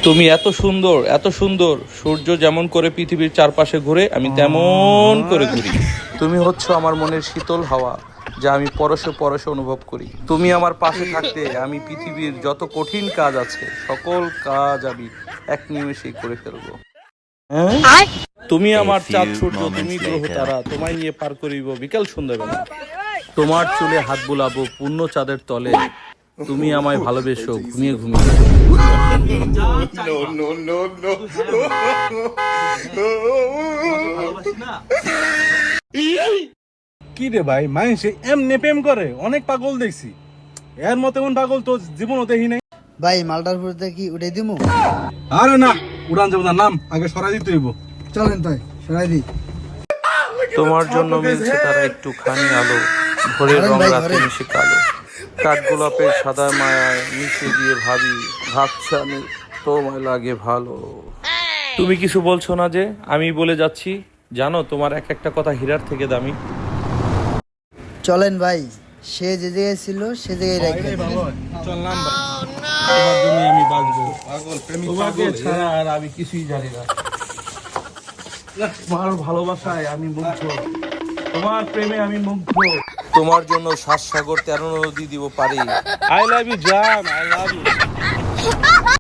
তুমি এত সুন্দর সূর্য যেমন করে পৃথিবীর চারপাশে ঘুরে আমি তেমন করে ঘুরি। তুমি হচ্ছ আমার মনের শীতল হাওয়া, যা আমি পরশে পরশে অনুভব করি। তুমি আমার পাশে থাকতে আমি পৃথিবীর যত কঠিন কাজ আছে সকল কাজ আমি এক নিমেষেই করে ফেলবো। হ্যাঁ? তুমি আমার চাঁদ সূর্য, তুমি গ্রহ তারা, তোমায় নিয়ে পার করিব বিকাল সন্ধ্যাবেলা। তোমার চুলে হাত বুলাবো পূর্ণ চাঁদের তলে, তুমি আমায় ভালোবেসো ঘুমিয়ে ঘুমিয়ে। কি রে ভাই, মানুষে এমনি প্রেম করে অনেক পাগল দেখছি, এর মতো এমন পাগল তো জীবনও দেখি নাই। ভাই মালটার পুরোতে কি উঠে দিমু? আরে না, উড়ান যাবো না, নাম আগে সরাই দিতে হইব। চলেন তাই সরাই দিই। তোমার জন্য মিলছে তারা একটুখানি আলো, ভোরের রং রাতে মিশে কালো। কাঠগোলাপের সাদা মায়ায় মিশে গিয়ে ভাবছি আমি তোমায় লাগে ভালো। তুমি কিছু বলছো না যে? আমি বলে যাচ্ছি, জানো তোমার এক একটা কথা হীরার থেকে দামি। চলেন ভাই, সে যে জায়গায় ছিল সে জায়গায় রাখবেন। চল নাম ভাই, তোমার জন্য আমি বাঁচবো। পাগল প্রেমিক তোমাকে পাগল ছাড়া আর আমি কিছুই জানি না। তোমার ভালোবাসায় আমি মুগ্ধ, তোমার প্রেমে আমি মুগ্ধ। তোমার জন্য 7 সাগর 13 নদী দিব পারি। আই লাভ ইউ জান, আই লাভ ইউ।